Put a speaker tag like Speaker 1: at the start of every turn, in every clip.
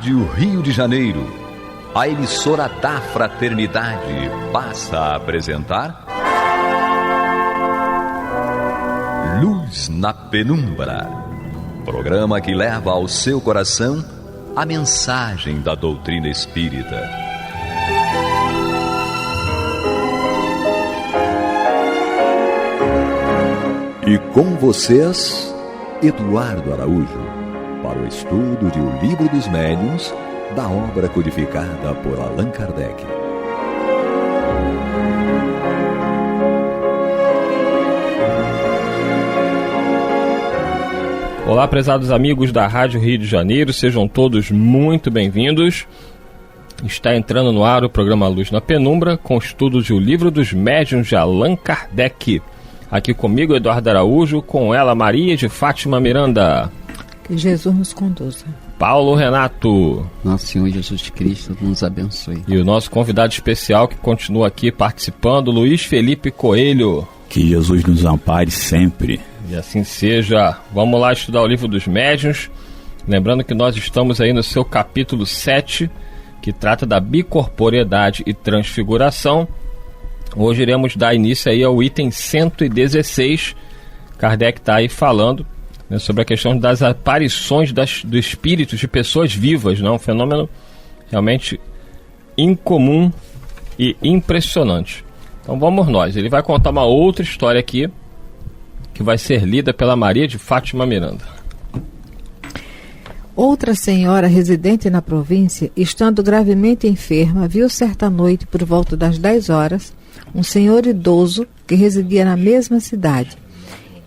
Speaker 1: Rádio Rio de Janeiro, a emissora da fraternidade, passa a apresentar Luz na Penumbra, programa que leva ao seu coração a mensagem da doutrina espírita. E com vocês, Eduardo Araújo, para o estudo de O Livro dos Médiuns, da obra codificada por Allan Kardec.
Speaker 2: Olá, prezados amigos da Rádio Rio de Janeiro, sejam todos muito bem-vindos. Está entrando no ar o programa Luz na Penumbra, com o estudo de O Livro dos Médiuns de Allan Kardec. Aqui comigo, Eduardo Araújo, com ela, Maria de Fátima Miranda.
Speaker 3: Que Jesus nos conduza.
Speaker 2: Paulo Renato.
Speaker 4: Nosso Senhor Jesus Cristo nos abençoe.
Speaker 2: E o nosso convidado especial que continua aqui participando, Luiz Felipe Coelho.
Speaker 5: Que Jesus nos ampare sempre.
Speaker 2: E assim seja. Vamos lá estudar o Livro dos Médiuns. Lembrando que nós estamos aí no seu capítulo 7, que trata da bicorporeidade e transfiguração. Hoje iremos dar início aí ao item 116. Kardec está aí falando, né, sobre a questão das aparições do espírito de pessoas vivas, né? Um fenômeno realmente incomum e impressionante. Então vamos nós. Ele vai contar uma outra história aqui, que vai ser lida pela Maria de Fátima Miranda.
Speaker 3: Outra senhora residente na província, estando gravemente enferma, viu certa noite, por volta das 10 horas, um senhor idoso que residia na mesma cidade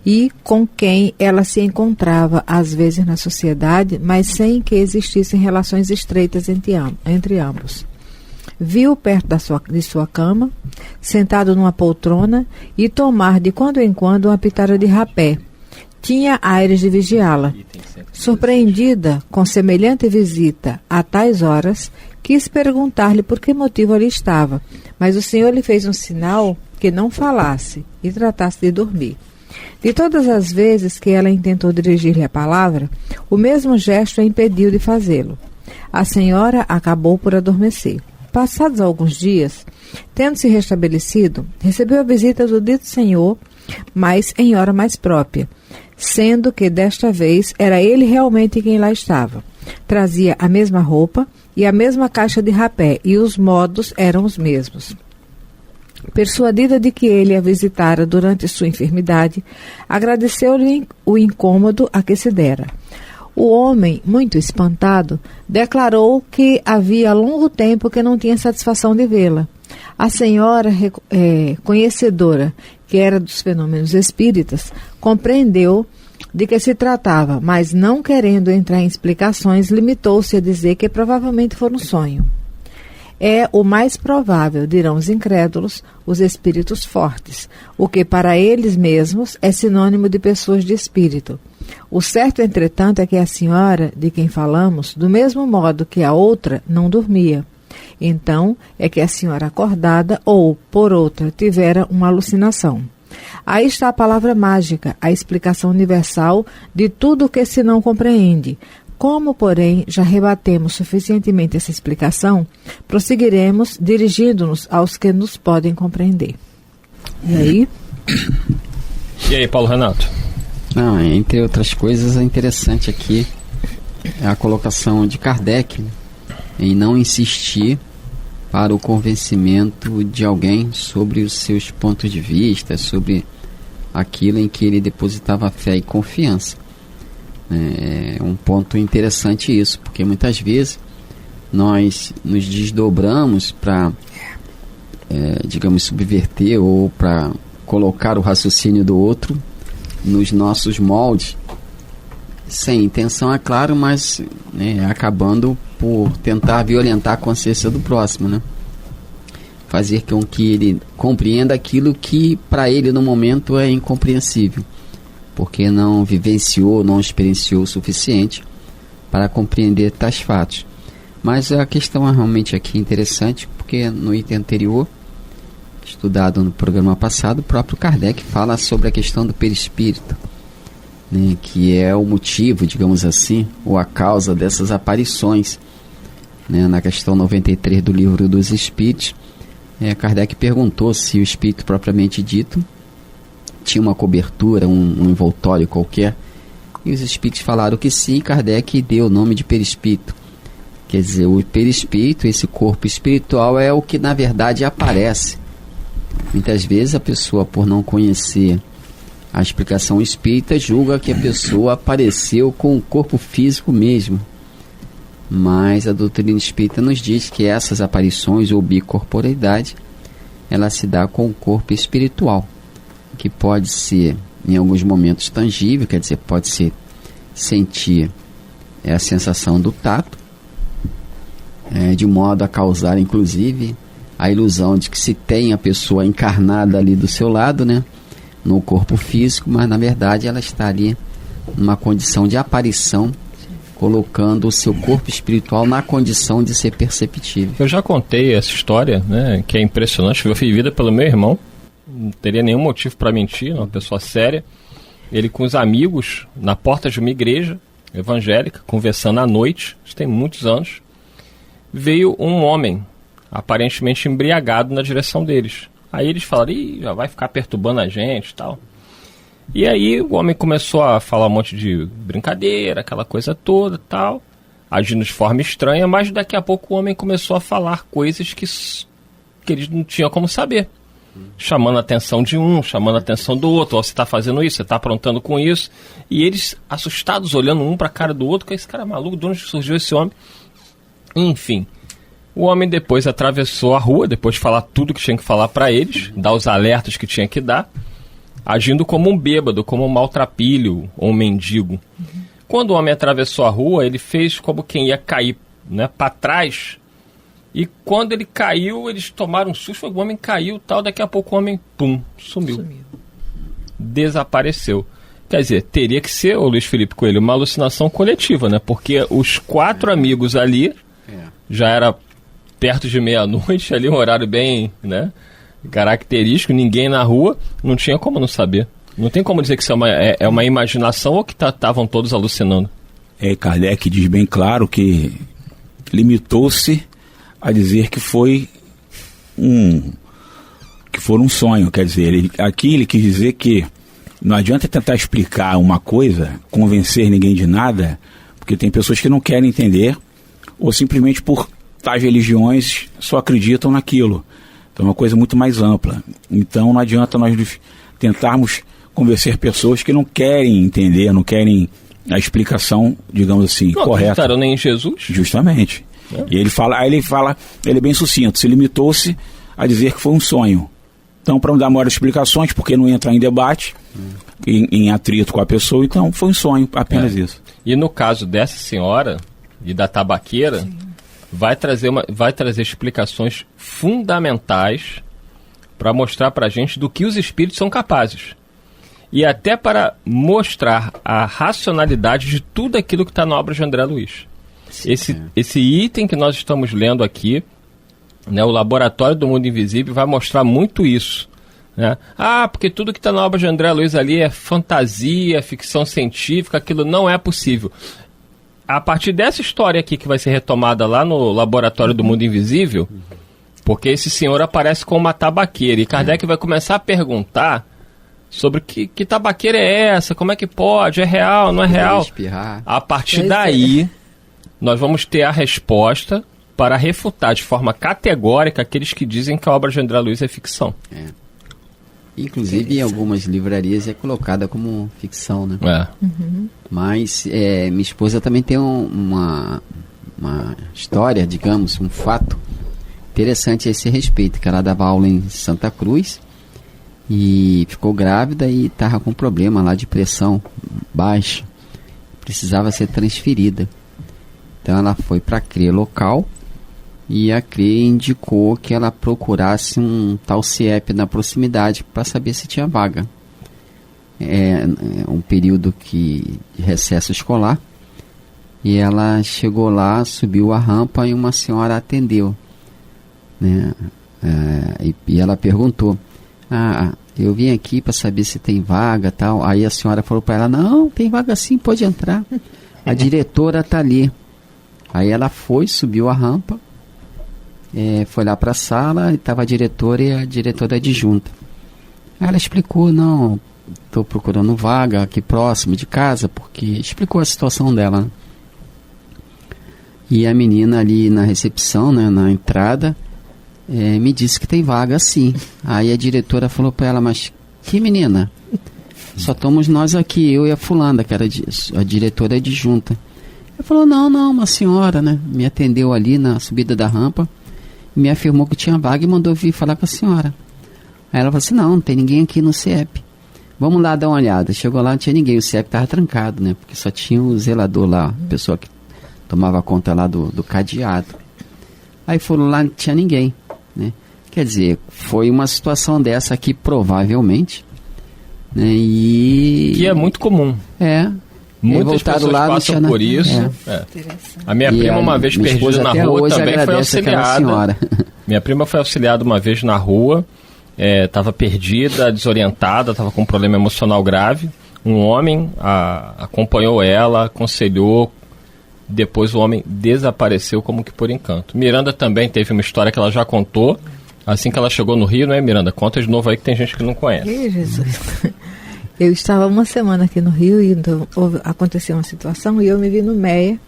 Speaker 3: e com quem ela se encontrava às vezes na sociedade, mas sem que existissem relações estreitas entre ambos. Viu perto de sua cama, sentado numa poltrona, e tomar de quando em quando uma pitada de rapé. Tinha aires de vigiá-la. Surpreendida com semelhante visita a tais horas, quis perguntar-lhe por que motivo ali estava, mas o senhor lhe fez um sinal que não falasse e tratasse de dormir. De todas as vezes que ela intentou dirigir-lhe a palavra, o mesmo gesto a impediu de fazê-lo. A senhora acabou por adormecer. Passados alguns dias, tendo-se restabelecido, recebeu a visita do dito senhor, mas em hora mais própria, sendo que desta vez era ele realmente quem lá estava. Trazia a mesma roupa e a mesma caixa de rapé, e os modos eram os mesmos. Persuadida de que ele a visitara durante sua enfermidade, agradeceu-lhe o incômodo a que se dera. O homem, muito espantado, declarou que havia longo tempo que não tinha satisfação de vê-la. A senhora, conhecedora que era dos fenômenos espíritas, compreendeu de que se tratava, mas não querendo entrar em explicações, limitou-se a dizer que provavelmente foi um sonho. É o mais provável, dirão os incrédulos, os espíritos fortes, o que para eles mesmos é sinônimo de pessoas de espírito. O certo, entretanto, é que a senhora, de quem falamos, do mesmo modo que a outra, não dormia. Então, é que a senhora acordada, ou, por outra, tivera uma alucinação. Aí está a palavra mágica, a explicação universal de tudo o que se não compreende. Como, porém, já rebatemos suficientemente essa explicação, prosseguiremos dirigindo-nos aos que nos podem compreender. E aí?
Speaker 2: E aí, Paulo Renato?
Speaker 4: Não, entre outras coisas, é interessante aqui a colocação de Kardec, né, em não insistir para o convencimento de alguém sobre os seus pontos de vista, sobre aquilo em que ele depositava fé e confiança. É um ponto interessante isso, porque muitas vezes nós nos desdobramos para, digamos, subverter ou para colocar o raciocínio do outro nos nossos moldes, sem intenção, é claro, mas acabando por tentar violentar a consciência do próximo, né? Fazer com que ele compreenda aquilo que para ele no momento é incompreensível, porque não vivenciou, não experienciou o suficiente para compreender tais fatos. Mas a questão é realmente aqui interessante, porque no item anterior, estudado no programa passado, o próprio Kardec fala sobre a questão do perispírito, né, que é o motivo, digamos assim, ou a causa dessas aparições né, na questão 93 do Livro dos Espíritos, Kardec perguntou se o espírito propriamente dito tinha uma cobertura, um envoltório qualquer, e os espíritos falaram que sim. Kardec deu o nome de perispírito. Quer dizer, o perispírito, esse corpo espiritual, é o que na verdade aparece. Muitas vezes a pessoa, por não conhecer a explicação espírita, julga que a pessoa apareceu com o corpo físico mesmo. Mas a doutrina espírita nos diz que essas aparições ou bicorporeidade, ela se dá com o corpo espiritual, que pode ser em alguns momentos tangível, quer dizer, pode ser sentir a sensação do tato, de modo a causar inclusive a ilusão de que se tem a pessoa encarnada ali do seu lado, né, no corpo físico, mas na verdade ela está ali numa condição de aparição, colocando o seu corpo espiritual na condição de ser perceptível.
Speaker 2: Eu já contei essa história, né, que é impressionante, foi vivida pelo meu irmão, não teria nenhum motivo para mentir, uma pessoa séria. Ele com os amigos na porta de uma igreja evangélica, conversando à noite, isso tem muitos anos, veio um homem aparentemente embriagado na direção deles. Aí eles falaram: ih, já vai ficar perturbando a gente e tal. E aí o homem começou a falar um monte de brincadeira, aquela coisa toda tal, agindo de forma estranha, mas daqui a pouco o homem começou a falar coisas que eles não tinham como saber. Chamando a atenção de um, chamando a atenção do outro: ó, você está fazendo isso, você está aprontando com isso. E eles, assustados, olhando um para a cara do outro: que esse cara é maluco, de onde surgiu esse homem? Enfim, o homem depois atravessou a rua, depois de falar tudo que tinha que falar para eles, dar os alertas que tinha que dar, agindo como um bêbado, como um maltrapilho ou um mendigo. Quando o homem atravessou a rua, ele fez como quem ia cair, né, para trás. E quando ele caiu, eles tomaram um susto, o homem caiu, tal, daqui a pouco o homem, pum, sumiu. Desapareceu. Quer dizer, teria que ser, ô Luiz Felipe Coelho, uma alucinação coletiva, né? Porque os 4 amigos ali, já era perto de meia-noite, ali um horário bem, né, característico, ninguém na rua, não tinha como não saber. Não tem como dizer que isso é uma imaginação ou que estavam todos alucinando.
Speaker 5: Kardec diz bem claro que limitou-se a dizer que foi um sonho. Quer dizer, aqui ele quis dizer que não adianta tentar explicar uma coisa, convencer ninguém de nada, porque tem pessoas que não querem entender, ou simplesmente por tais religiões só acreditam naquilo. Então é uma coisa muito mais ampla. Então não adianta nós tentarmos convencer pessoas que não querem entender, não querem a explicação, digamos assim, correta. Não
Speaker 2: acreditaram nem em Jesus?
Speaker 5: Justamente. E ele é bem sucinto, se limitou-se a dizer que foi um sonho. Então, para não dar maiores explicações, porque não entrar em debate, em atrito com a pessoa, então foi um sonho, apenas isso.
Speaker 2: E no caso dessa senhora e da tabaqueira, vai trazer explicações fundamentais para mostrar para a gente do que os espíritos são capazes. E até para mostrar a racionalidade de tudo aquilo que está na obra de André Luiz. Esse item que nós estamos lendo aqui, né, o Laboratório do Mundo Invisível, vai mostrar muito isso, né? Porque tudo que está na obra de André Luiz ali é fantasia, ficção científica, aquilo não é possível. A partir dessa história aqui que vai ser retomada lá no Laboratório do Mundo Invisível, porque esse senhor aparece com uma tabaqueira e Kardec vai começar a perguntar sobre que tabaqueira é essa, como é que pode, é real, não é real? A partir daí, nós vamos ter a resposta para refutar de forma categórica aqueles que dizem que a obra de André Luiz é ficção.
Speaker 4: Inclusive, em algumas livrarias é colocada como ficção, né? Mas minha esposa também tem uma história, digamos, um fato interessante a esse respeito, que ela dava aula em Santa Cruz e ficou grávida e estava com problema lá de pressão baixa, precisava ser transferida. Então ela foi para a CRE local e a CRE indicou que ela procurasse um tal CIEP na proximidade para saber se tinha vaga. É um período de recesso escolar, e ela chegou lá, subiu a rampa e uma senhora atendeu, né? E ela perguntou: eu vim aqui para saber se tem vaga, tal. Aí a senhora falou para ela: não, tem vaga sim, pode entrar. A diretora está ali. Aí ela subiu a rampa, foi lá para a sala, e estava a diretora e a diretora adjunta. Aí ela explicou, não, estou procurando vaga aqui próximo de casa, porque explicou a situação dela, né? E a menina ali na recepção, né, na entrada, me disse que tem vaga sim. Aí a diretora falou para ela, mas que menina? Só estamos nós aqui, eu e a fulana, que era a diretora adjunta. Ela falou, não, uma senhora, né, me atendeu ali na subida da rampa, me afirmou que tinha vaga e mandou vir falar com a senhora. Aí ela falou assim, não tem ninguém aqui no CIEP. Vamos lá dar uma olhada. Chegou lá, não tinha ninguém, o CIEP estava trancado, né, porque só tinha o zelador lá, a pessoa que tomava conta lá do cadeado. Aí foram lá, não tinha ninguém, né? Quer dizer, foi uma situação dessa aqui, provavelmente, né? Que
Speaker 2: é muito comum. Muitas pessoas lá, passam por isso. A minha prima uma vez perdida na rua também foi auxiliada. Minha prima foi auxiliada uma vez na rua, estava perdida, desorientada, estava com um problema emocional grave. Um homem acompanhou ela, aconselhou. Depois o homem desapareceu como que por encanto. Miranda também teve uma história que ela já contou assim que ela chegou no Rio, não é, Miranda? Conta de novo aí que tem gente que não conhece.
Speaker 3: Ei, Jesus. Eu estava uma semana aqui no Rio e então, aconteceu uma situação e eu me vi no Meia,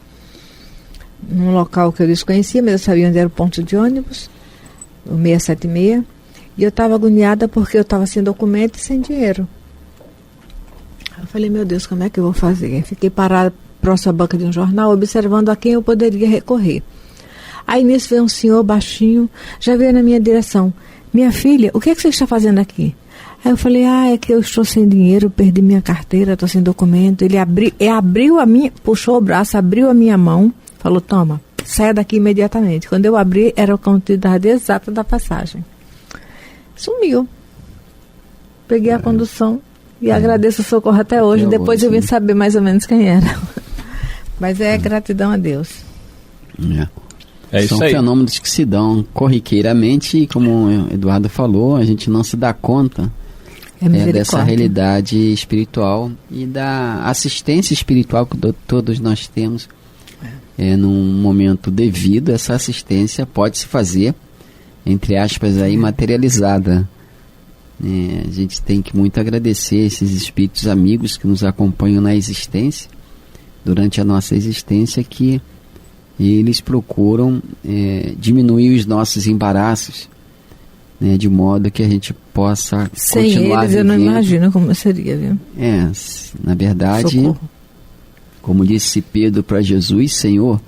Speaker 3: num local que eu desconhecia, mas eu sabia onde era o ponto de ônibus, o 676, e eu estava agoniada porque eu estava sem documento e sem dinheiro. Eu falei, meu Deus, como é que eu vou fazer? Fiquei parada próximo à banca de um jornal, observando a quem eu poderia recorrer. Aí nisso veio um senhor baixinho, já veio na minha direção. Minha filha, o que é que você está fazendo aqui? Aí eu falei, é que eu estou sem dinheiro, perdi minha carteira, estou sem documento. Ele abriu puxou o braço, abriu a minha mão, falou, toma, saia daqui imediatamente. Quando eu abri, era a quantidade exata da passagem. Sumiu. Peguei a condução e agradeço o socorro até hoje. Depois eu vim saber mais ou menos quem era. Mas gratidão a Deus.
Speaker 4: São fenômenos que se dão corriqueiramente e, como o Eduardo falou, a gente não se dá conta dessa realidade espiritual e da assistência espiritual que todos nós temos. Num momento devido, essa assistência pode se fazer, entre aspas, aí, materializada. A gente tem que muito agradecer esses espíritos amigos que nos acompanham na existência, durante a nossa existência, que eles procuram diminuir os nossos embaraços, né, de modo que a gente possa
Speaker 3: sem
Speaker 4: continuar
Speaker 3: eles
Speaker 4: vivendo.
Speaker 3: Eu não imagino como seria, viu?
Speaker 4: Na verdade, socorro. Como disse Pedro para Jesus, Senhor,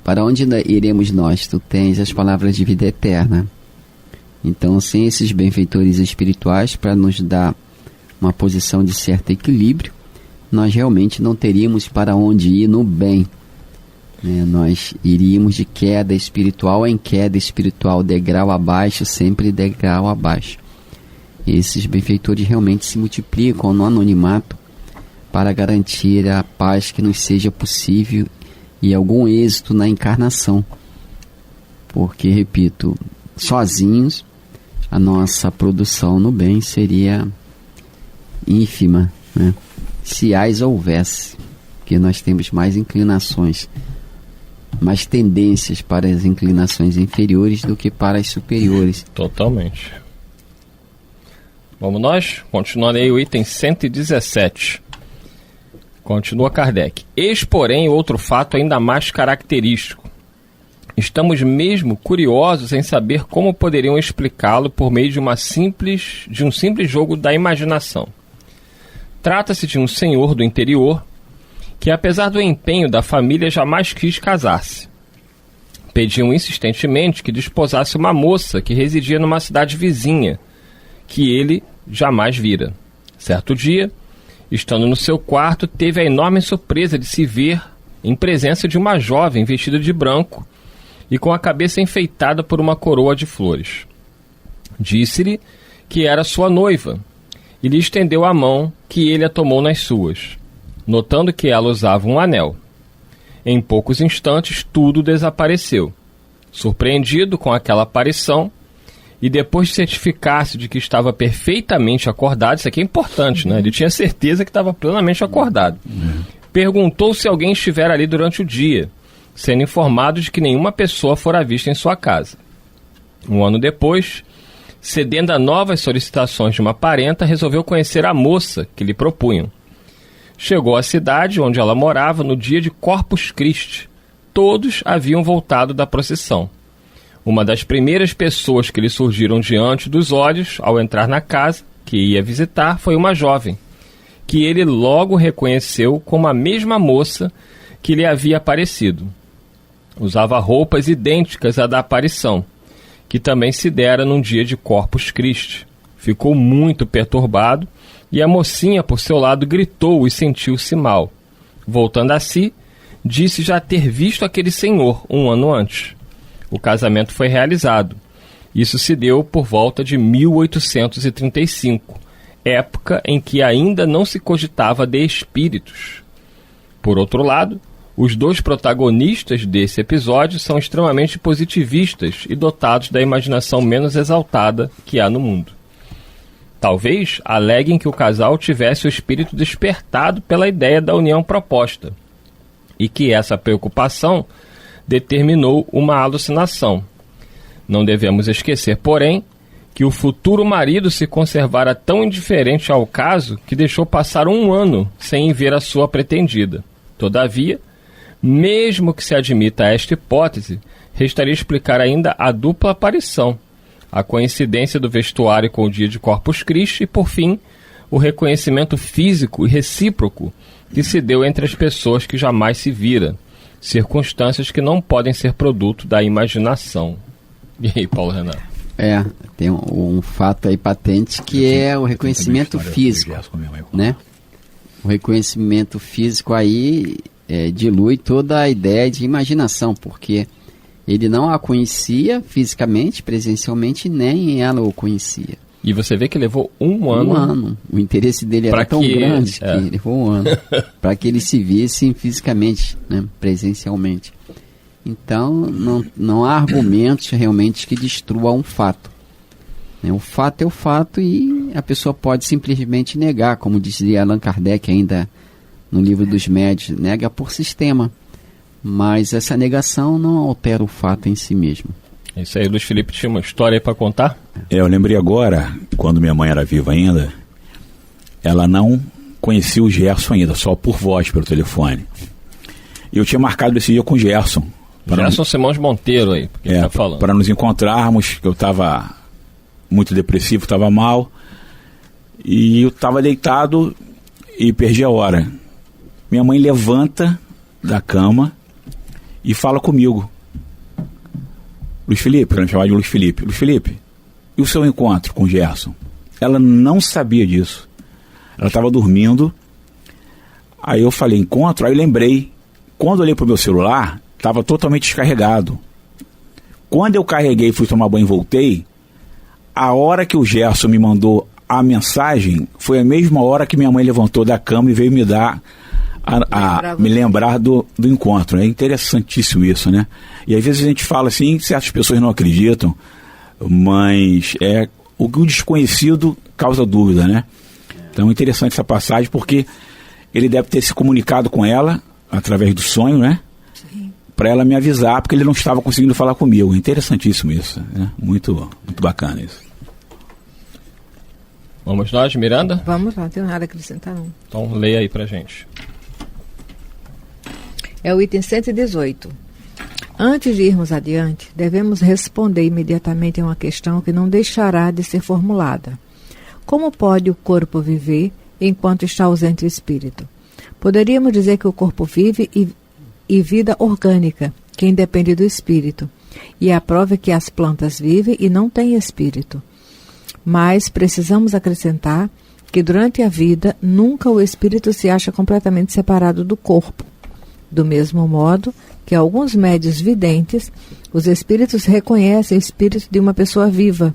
Speaker 4: para onde iremos nós? Tu tens as palavras de vida eterna. Então, sem esses benfeitores espirituais para nos dar uma posição de certo equilíbrio, nós realmente não teríamos para onde ir no bem. Nós iríamos de queda espiritual em queda espiritual, degrau abaixo, sempre degrau abaixo. Esses benfeitores realmente se multiplicam no anonimato para garantir a paz que nos seja possível e algum êxito na encarnação. Porque, repito, sozinhos a nossa produção no bem seria ínfima, né? Se as houvesse, porque nós temos mais inclinações, mais tendências para as inclinações inferiores do que para as superiores.
Speaker 2: Totalmente. Vamos nós? Continuando aí o item 117. Continua Kardec. Eis, porém, outro fato ainda mais característico. Estamos mesmo curiosos em saber como poderiam explicá-lo por meio de um simples jogo da imaginação. Trata-se de um senhor do interior que, apesar do empenho da família, jamais quis casar-se. Pediam insistentemente que desposasse uma moça que residia numa cidade vizinha, que ele jamais vira. Certo dia, estando no seu quarto, teve a enorme surpresa de se ver em presença de uma jovem vestida de branco e com a cabeça enfeitada por uma coroa de flores. Disse-lhe que era sua noiva e lhe estendeu a mão, que ele a tomou nas suas, notando que ela usava um anel. Em poucos instantes tudo desapareceu. Surpreendido com aquela aparição, e depois de certificar-se de que estava perfeitamente acordado, isso aqui é importante, né? Ele tinha certeza que estava plenamente acordado. Perguntou se alguém estivera ali durante o dia, sendo informado de que nenhuma pessoa fora vista em sua casa. Um ano depois, cedendo a novas solicitações de uma parenta, resolveu conhecer a moça que lhe propunham. Chegou à cidade onde ela morava no dia de Corpus Christi. Todos haviam voltado da procissão. Uma das primeiras pessoas que lhe surgiram diante dos olhos ao entrar na casa que ia visitar foi uma jovem, que ele logo reconheceu como a mesma moça que lhe havia aparecido. Usava roupas idênticas à da aparição, que também se dera num dia de Corpus Christi. Ficou muito perturbado e a mocinha, por seu lado, gritou e sentiu-se mal. Voltando a si, disse já ter visto aquele senhor um ano antes. O casamento foi realizado. Isso se deu por volta de 1835, época em que ainda não se cogitava de espíritos. Por outro lado, os dois protagonistas desse episódio são extremamente positivistas e dotados da imaginação menos exaltada que há no mundo. Talvez aleguem que o casal tivesse o espírito despertado pela ideia da união proposta e que essa preocupação determinou uma alucinação. Não devemos esquecer, porém, que o futuro marido se conservara tão indiferente ao caso que deixou passar 1 ano sem ver a sua pretendida. Todavia, mesmo que se admita esta hipótese, restaria explicar ainda a dupla aparição, a coincidência do vestuário com o dia de Corpus Christi e, por fim, o reconhecimento físico e recíproco que se deu entre as pessoas que jamais se viram, circunstâncias que não podem ser produto da imaginação. E aí, Paulo Renato?
Speaker 4: Tem um fato aí patente que é o reconhecimento físico, né? O reconhecimento físico aí dilui toda a ideia de imaginação, porque ele não a conhecia fisicamente, presencialmente, nem ela o conhecia.
Speaker 2: E você vê que levou 1 ano.
Speaker 4: 1 ano. O interesse dele era tão grande que levou 1 ano para que eles se vissem fisicamente, né, presencialmente. Então, não há argumentos realmente que destruam um fato. O fato é o fato e a pessoa pode simplesmente negar, como dizia Allan Kardec ainda no Livro dos Médiuns, nega por sistema. Mas essa negação não altera o fato em si mesmo.
Speaker 2: Isso aí, Luiz Felipe, tinha uma história aí para contar?
Speaker 5: Eu lembrei agora, quando minha mãe era viva ainda, ela não conhecia o Gerson ainda, só por voz, pelo telefone. E eu tinha marcado esse dia com o Gerson.
Speaker 2: Gerson Simões Monteiro aí, porque ele tá falando.
Speaker 5: Para nos encontrarmos, que eu estava muito depressivo, estava mal, e eu estava deitado e perdi a hora. Minha mãe levanta da cama e fala comigo. Luiz Felipe, para me chamar de Luiz Felipe. Luiz Felipe, e o seu encontro com o Gerson? Ela não sabia disso. Ela estava dormindo. Aí eu falei, encontro? Aí eu lembrei. Quando eu olhei para o meu celular, estava totalmente descarregado. Quando eu carreguei, fui tomar banho e voltei, a hora que o Gerson me mandou a mensagem foi a mesma hora que minha mãe levantou da cama e veio me dar me lembrar do encontro. É interessantíssimo isso, né? E às vezes a gente fala assim, certas pessoas não acreditam, mas o desconhecido causa dúvida, né? Então é interessante essa passagem, porque ele deve ter se comunicado com ela através do sonho, né? Para ela me avisar, porque ele não estava conseguindo falar comigo. É interessantíssimo isso, né? Muito, muito bacana isso.
Speaker 2: Vamos nós, Miranda?
Speaker 3: Vamos lá, não tenho nada a acrescentar não.
Speaker 2: Então leia aí pra gente.
Speaker 3: É o item 118. Antes de irmos adiante, devemos responder imediatamente a uma questão que não deixará de ser formulada. Como pode o corpo viver enquanto está ausente o espírito? Poderíamos dizer que o corpo vive e vida orgânica, que independe do espírito. E a prova é que as plantas vivem e não têm espírito. Mas precisamos acrescentar que durante a vida nunca o espírito se acha completamente separado do corpo. Do mesmo modo que alguns médiuns videntes, os espíritos reconhecem o espírito de uma pessoa viva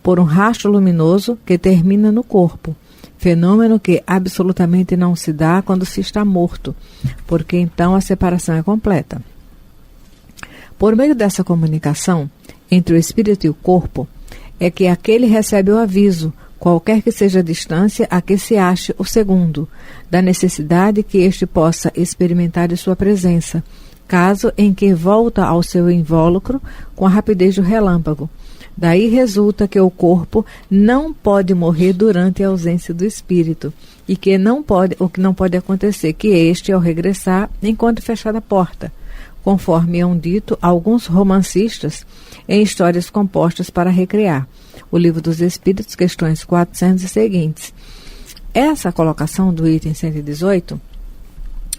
Speaker 3: por um rastro luminoso que termina no corpo, fenômeno que absolutamente não se dá quando se está morto, porque então a separação é completa. Por meio dessa comunicação entre o espírito e o corpo, é que aquele recebe o aviso, qualquer que seja a distância a que se ache o segundo, da necessidade que este possa experimentar de sua presença, caso em que volta ao seu invólucro com a rapidez do relâmpago. Daí resulta que o corpo não pode morrer durante a ausência do espírito, e que o que não pode acontecer, que este, ao regressar, encontre fechada a porta, conforme hão dito alguns romancistas em histórias compostas para recriar. O Livro dos Espíritos, questões 400 e seguintes. Essa colocação do item 118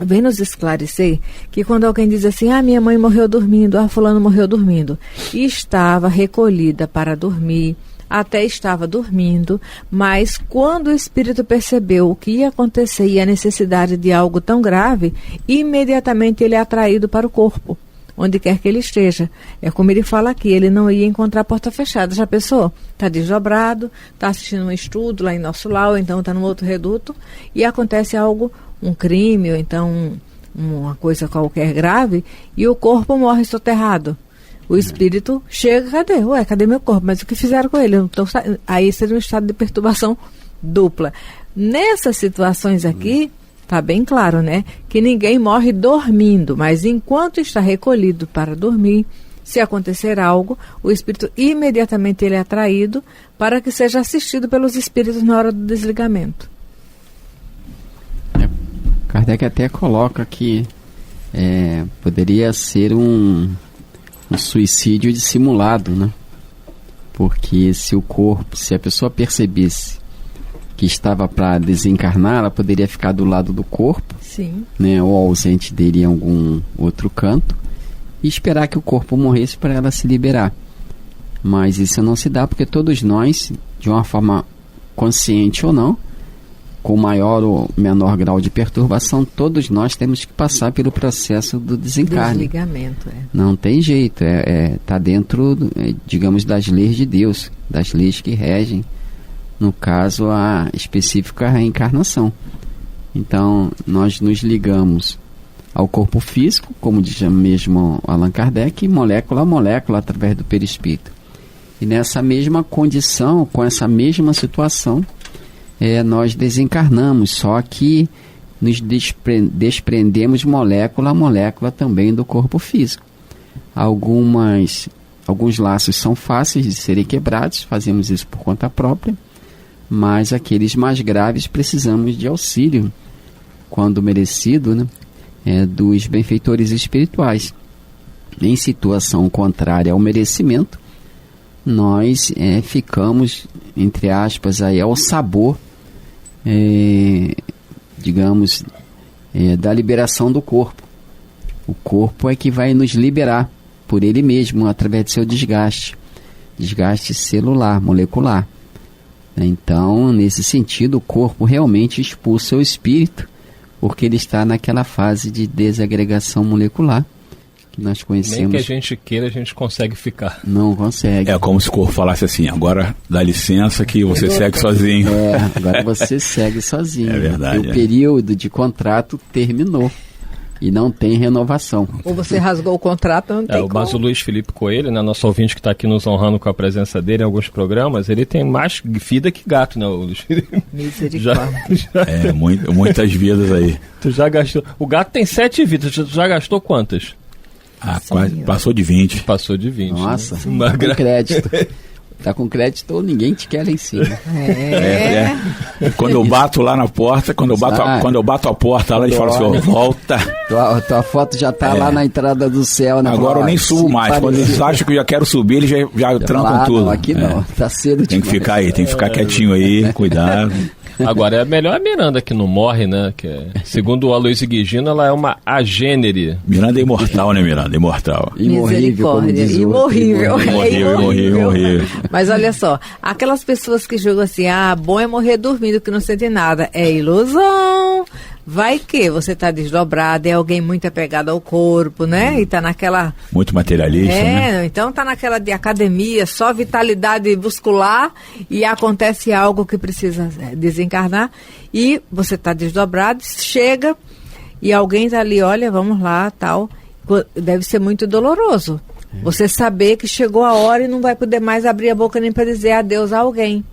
Speaker 3: vem nos esclarecer que quando alguém diz assim, minha mãe morreu dormindo, fulano morreu dormindo, e estava recolhida para dormir, até estava dormindo, mas quando o espírito percebeu o que ia acontecer e a necessidade de algo tão grave, imediatamente ele é atraído para o corpo, onde quer que ele esteja. É como ele fala aqui, ele não ia encontrar a porta fechada. Já pensou? Está desdobrado, está assistindo um estudo lá em Nosso Lar, ou então está num outro reduto, e acontece algo, um crime, ou então uma coisa qualquer grave, e o corpo morre soterrado. O espírito chega, cadê meu corpo? Mas o que fizeram com ele? Aí seria um estado de perturbação dupla. Nessas situações aqui, está bem claro, né? Que ninguém morre dormindo, mas enquanto está recolhido para dormir, se acontecer algo, o espírito imediatamente ele é atraído para que seja assistido pelos espíritos na hora do desligamento.
Speaker 4: Kardec até coloca que poderia ser um suicídio dissimulado, né? Porque se a pessoa percebesse que estava para desencarnar, ela poderia ficar do lado do corpo,
Speaker 3: sim,
Speaker 4: né, ou ausente dele em algum outro canto, e esperar que o corpo morresse para ela se liberar. Mas isso não se dá porque todos nós, de uma forma consciente ou não, com maior ou menor grau de perturbação, todos nós temos que passar pelo processo do desencarne.
Speaker 3: Desligamento,
Speaker 4: Não tem jeito, tá dentro, digamos, das leis de Deus, das leis que regem, no caso, a específica reencarnação. Então, nós nos ligamos ao corpo físico, como diz mesmo Allan Kardec, molécula a molécula, através do perispírito. E nessa mesma condição, com essa mesma situação, nós desencarnamos, só que nos desprendemos molécula a molécula também do corpo físico. Alguns laços são fáceis de serem quebrados, fazemos isso por conta própria, mas aqueles mais graves precisamos de auxílio, quando merecido, né, dos benfeitores espirituais. Em situação contrária ao merecimento, nós ficamos, entre aspas, ao sabor, digamos, da liberação do corpo. O corpo é que vai nos liberar por ele mesmo, através do seu desgaste celular, molecular. Então, nesse sentido, o corpo realmente expulsa o espírito, porque ele está naquela fase de desagregação molecular, que nós conhecemos.
Speaker 2: Nem que a gente queira, a gente consegue ficar.
Speaker 4: Não consegue.
Speaker 5: É como se o corpo falasse assim, agora dá licença que você segue sozinho.
Speaker 4: Agora você segue sozinho.
Speaker 5: É verdade.
Speaker 4: O período de contrato terminou. E não tem renovação.
Speaker 3: Ou você rasgou o contrato, não tem como.
Speaker 2: Mas o Luiz Felipe Coelho, né, nosso ouvinte que está aqui nos honrando com a presença dele em alguns programas, ele tem mais vida que gato, né, Luiz Felipe?
Speaker 3: Misericórdia.
Speaker 5: Muitas vidas aí.
Speaker 2: Tu já gastou... O gato tem 7 vidas, tu já gastou quantas?
Speaker 5: Quase, passou de 20.
Speaker 2: Passou de 20.
Speaker 4: Nossa, né? Tá com crédito. Tá com crédito, ninguém te quer lá em cima.
Speaker 5: Quando eu bato lá na porta, quando eu bato a porta lá, eles falam assim, volta.
Speaker 4: Tua foto já tá lá na entrada do céu, né?
Speaker 5: Agora eu nem subo mais. Quando eles acham que eu já quero subir, eles já trancam tudo.
Speaker 4: Não, aqui não, tá cedo demais.
Speaker 5: Tem que ficar aí, tem que ficar quietinho aí, cuidado.
Speaker 2: Agora, é melhor a Miranda, que não morre, né? Segundo o Aloysio Guigino, ela é uma agênere.
Speaker 5: Miranda é imortal, né, Miranda? Imortal.
Speaker 3: Misericórdia. Imorrível. Mas olha só, aquelas pessoas que jogam assim, bom é morrer dormindo que não sente nada. É ilusão. Vai que você tá desdobrado, é alguém muito apegado ao corpo, né? E tá naquela...
Speaker 5: Muito materialista, né?
Speaker 3: Então tá naquela de academia, só vitalidade muscular, e acontece algo que precisa desencarnar, e você tá desdobrado, chega, e alguém tá ali, olha, vamos lá, tal. Deve ser muito doloroso. Você saber que chegou a hora e não vai poder mais abrir a boca nem para dizer adeus a alguém.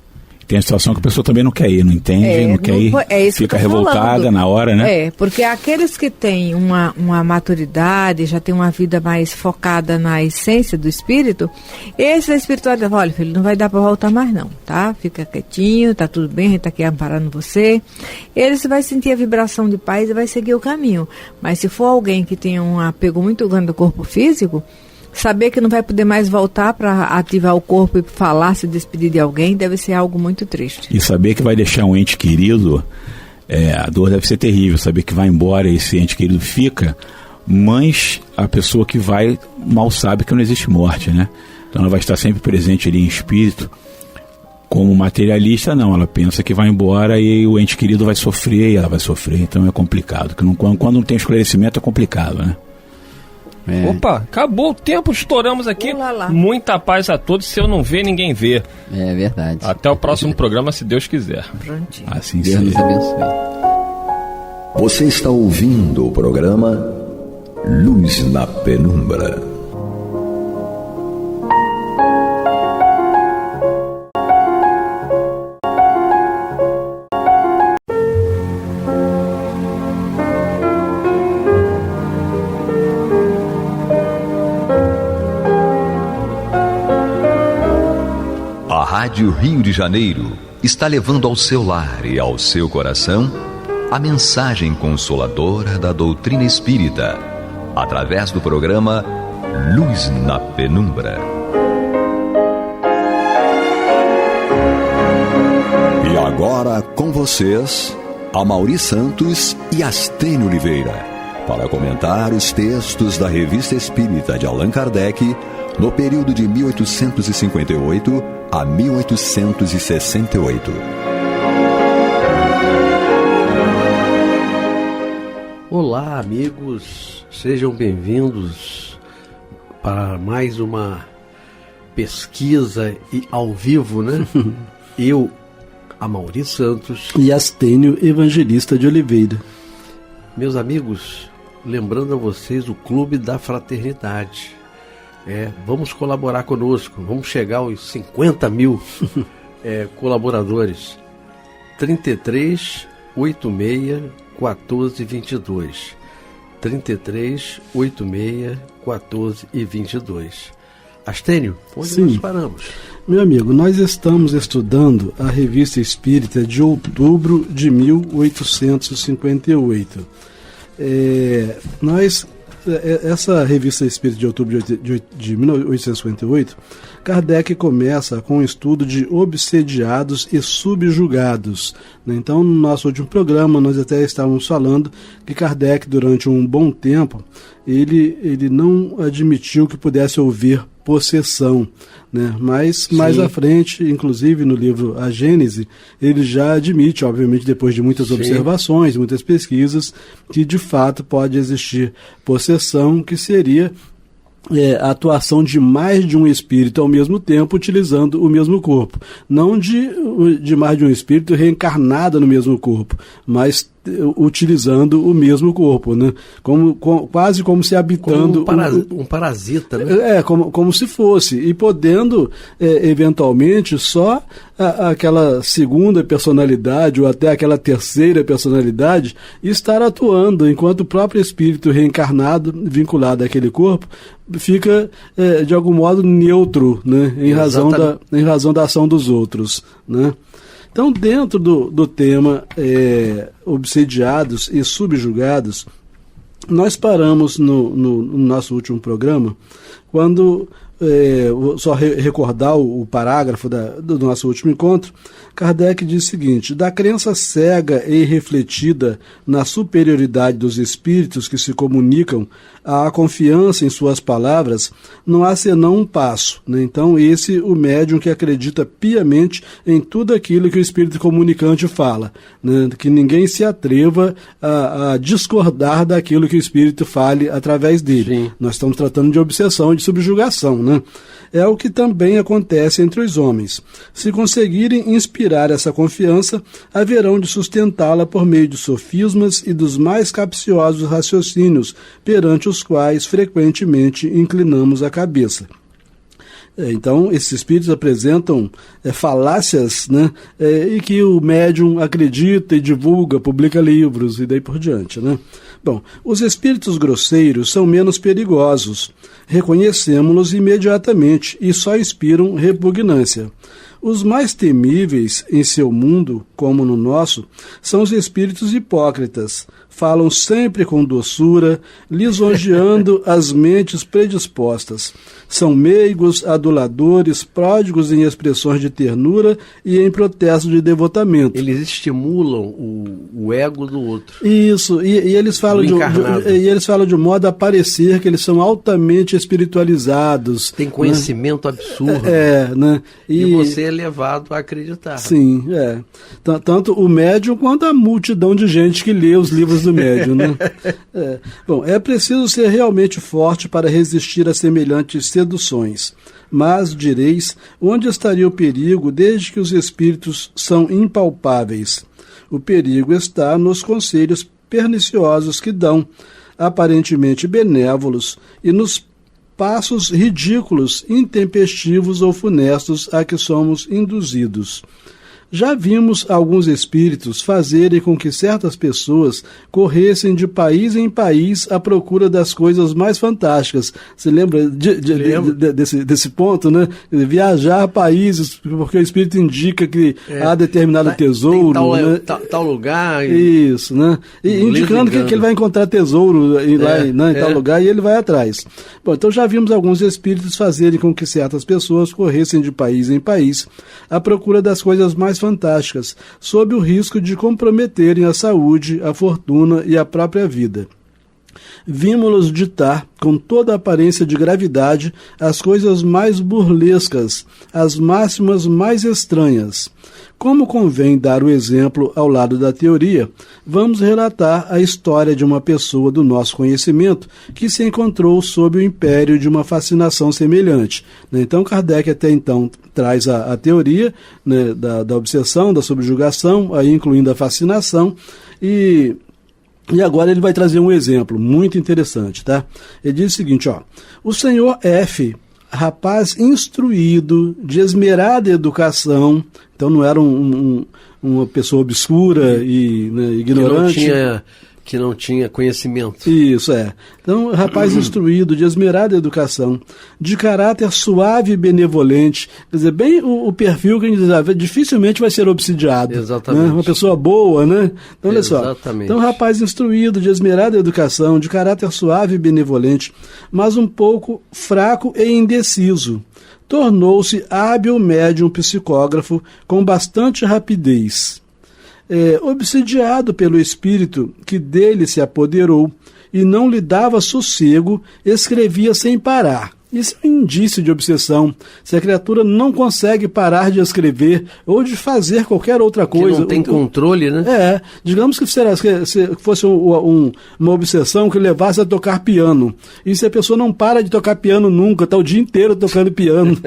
Speaker 5: Tem a situação que a pessoa também não quer ir, não entende, não quer ir, fica revoltada na hora, né?
Speaker 3: Porque aqueles que têm uma maturidade, já têm uma vida mais focada na essência do espírito, esse da espiritualidade, olha, filho, não vai dar para voltar mais não, tá? Fica quietinho, tá tudo bem, a gente tá aqui amparando você. Ele vai sentir a vibração de paz e vai seguir o caminho. Mas se for alguém que tem um apego muito grande do corpo físico, saber que não vai poder mais voltar para ativar o corpo e falar, se despedir de alguém, deve ser algo muito triste.
Speaker 5: E saber que vai deixar um ente querido, a dor deve ser terrível. Saber que vai embora e esse ente querido fica, mas a pessoa que vai mal sabe que não existe morte, né? Então ela vai estar sempre presente ali em espírito. Como materialista, não. Ela pensa que vai embora e o ente querido vai sofrer e ela vai sofrer. Então é complicado. Quando não tem esclarecimento é complicado, né?
Speaker 2: Opa, acabou o tempo, estouramos aqui. Muita paz a todos, se eu não ver, ninguém vê.
Speaker 4: É verdade.
Speaker 2: Até o próximo programa, se Deus quiser.
Speaker 3: Prontinho.
Speaker 5: Assim
Speaker 4: Deus nos abençoe.
Speaker 1: Você está ouvindo o programa Luz na Penumbra. A Rádio Rio de Janeiro está levando ao seu lar e ao seu coração a mensagem consoladora da doutrina espírita, através do programa Luz na Penumbra. E agora com vocês, Amaury Santos e Astênio Oliveira, para comentar os textos da Revista Espírita de Allan Kardec no período de 1858 a 1868.
Speaker 6: Olá, amigos, sejam bem-vindos para mais uma pesquisa ao vivo, né? Eu, Amaury Santos
Speaker 7: e Astênio Evangelista de Oliveira.
Speaker 6: Meus amigos, lembrando a vocês o Clube da Fraternidade. Vamos colaborar conosco, vamos chegar aos 50 mil colaboradores. 33 86 14 22. 33 86 14 e 22. Astênio, onde nós paramos?
Speaker 7: Meu amigo, nós estamos estudando a Revista Espírita de outubro de 1858. Essa Revista Espírita de outubro de 1858, Kardec começa com um estudo de obsediados e subjugados. Então, no nosso último programa, nós até estávamos falando que Kardec, durante um bom tempo, ele não admitiu que pudesse ouvir possessão, né? Mas mais à frente, inclusive no livro A Gênese, ele já admite, obviamente depois de muitas observações, muitas pesquisas, que de fato pode existir possessão, que seria a atuação de mais de um espírito ao mesmo tempo, utilizando o mesmo corpo. Não de mais de um espírito reencarnado no mesmo corpo, mas utilizando o mesmo corpo, né? Quase como se habitando...
Speaker 6: Um parasita, né?
Speaker 7: Como se fosse. E podendo, eventualmente, só aquela segunda personalidade ou até aquela terceira personalidade estar atuando, enquanto o próprio espírito reencarnado, vinculado àquele corpo, fica, de algum modo, neutro, né? Em razão da ação dos outros, né? Então, dentro do tema obsediados e subjugados, nós paramos no nosso último programa, quando, vou só recordar o parágrafo do nosso último encontro, Kardec diz o seguinte: da crença cega e irrefletida na superioridade dos espíritos que se comunicam à confiança em suas palavras, não há senão um passo, né? Então, o médium que acredita piamente em tudo aquilo que o espírito comunicante fala, né? Que ninguém se atreva a discordar daquilo que o espírito fale através dele. Sim. Nós estamos tratando de obsessão e de subjugação, né? É o que também acontece entre os homens. Se conseguirem inspirar essa confiança, haverão de sustentá-la por meio de sofismas e dos mais capciosos raciocínios, perante os quais frequentemente inclinamos a cabeça. Então, esses espíritos apresentam falácias, né? E que o médium acredita e divulga, publica livros e daí por diante, né? Bom, os espíritos grosseiros são menos perigosos. Reconhecemos-los imediatamente e só inspiram repugnância. Os mais temíveis em seu mundo, como no nosso, são os espíritos hipócritas. Falam sempre com doçura, lisonjeando as mentes predispostas. São meigos, aduladores, pródigos em expressões de ternura e em protestos de devotamento.
Speaker 6: Eles estimulam o ego do outro.
Speaker 7: Isso, e eles falam de modo a parecer que eles são altamente espiritualizados.
Speaker 6: Tem conhecimento absurdo.
Speaker 7: Né?
Speaker 6: E você é levado a acreditar.
Speaker 7: Sim, tanto o médium quanto a multidão de gente que lê os livros do médium, né? Bom, é preciso ser realmente forte para resistir a semelhantes seduções. Mas, direis, onde estaria o perigo desde que os espíritos são impalpáveis? O perigo está nos conselhos perniciosos que dão, aparentemente benévolos, e nos passos ridículos, intempestivos ou funestos a que somos induzidos. Já vimos alguns espíritos fazerem com que certas pessoas corressem de país em país à procura das coisas mais fantásticas. Você lembra desse ponto, né? Viajar a países, porque o espírito indica que há determinado tesouro.
Speaker 6: Tal lugar.
Speaker 7: Isso, né? E indicando que ele vai encontrar tesouro em tal lugar e ele vai atrás. Bom, então já vimos alguns espíritos fazerem com que certas pessoas corressem de país em país à procura das coisas mais fantásticas, sob o risco de comprometerem a saúde, a fortuna e a própria vida. Vimos-los ditar, com toda a aparência de gravidade, as coisas mais burlescas, as máximas mais estranhas. Como convém dar o exemplo ao lado da teoria, vamos relatar a história de uma pessoa do nosso conhecimento que se encontrou sob o império de uma fascinação semelhante. Então, Kardec até então traz a teoria, né, da obsessão, da subjugação, aí incluindo a fascinação, e agora ele vai trazer um exemplo muito interessante, tá? Ele diz o seguinte, o senhor F., rapaz instruído, de esmerada educação, então não era uma pessoa obscura e ignorante.
Speaker 6: Que não tinha conhecimento.
Speaker 7: Isso, Então, rapaz instruído, de esmerada educação, de caráter suave e benevolente, quer dizer, bem o perfil que a gente diz, dificilmente vai ser obsidiado.
Speaker 6: Exatamente.
Speaker 7: Né? Uma pessoa boa, né? Então, olha só.
Speaker 6: Exatamente.
Speaker 7: Então, rapaz instruído, de esmerada educação, de caráter suave e benevolente, mas um pouco fraco e indeciso. Tornou-se hábil médium psicógrafo com bastante rapidez. Obsidiado pelo espírito que dele se apoderou e não lhe dava sossego, escrevia sem parar. Isso é um indício de obsessão. Se a criatura não consegue parar de escrever ou de fazer qualquer outra coisa...
Speaker 6: Que não tem controle, né?
Speaker 7: Digamos que se fosse uma obsessão que levasse a tocar piano. E se a pessoa não para de tocar piano nunca, está o dia inteiro tocando piano,